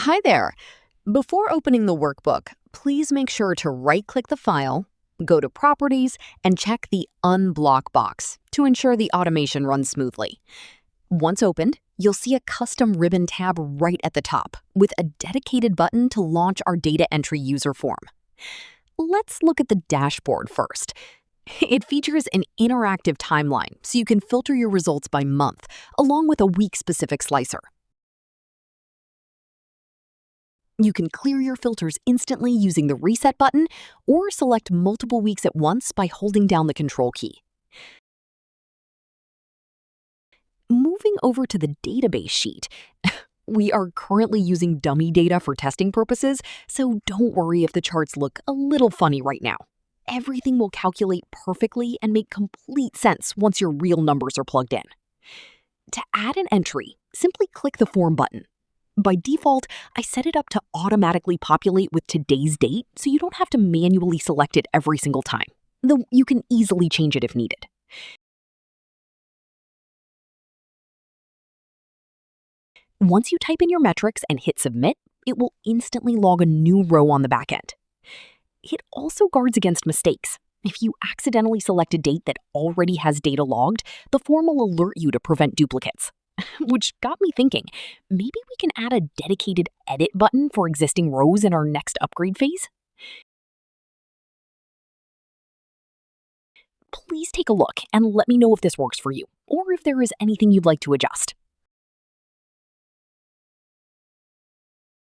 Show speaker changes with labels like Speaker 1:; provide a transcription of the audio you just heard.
Speaker 1: Hi there. Before opening the workbook, please make sure to right-click the file, go to Properties, and check the Unblock box to ensure the automation runs smoothly. Once opened, you'll see a custom ribbon tab right at the top with a dedicated button to launch our data entry user form. Let's look at the dashboard first. It features an interactive timeline so you can filter your results by month, along with a week-specific slicer. You can clear your filters instantly using the Reset button or select multiple weeks at once by holding down the Control key. Moving over to the database sheet, we are currently using dummy data for testing purposes, so don't worry if the charts look a little funny right now. Everything will calculate perfectly and make complete sense once your real numbers are plugged in. To add an entry, simply click the Form button. By default, I set it up to automatically populate with today's date, so you don't have to manually select it every single time, though you can easily change it if needed. Once you type in your metrics and hit Submit, it will instantly log a new row on the backend. It also guards against mistakes. If you accidentally select a date that already has data logged, the form will alert you to prevent duplicates. Which got me thinking, maybe we can add a dedicated Edit button for existing rows in our next upgrade phase? Please take a look and let me know if this works for you, or if there is anything you'd like to adjust.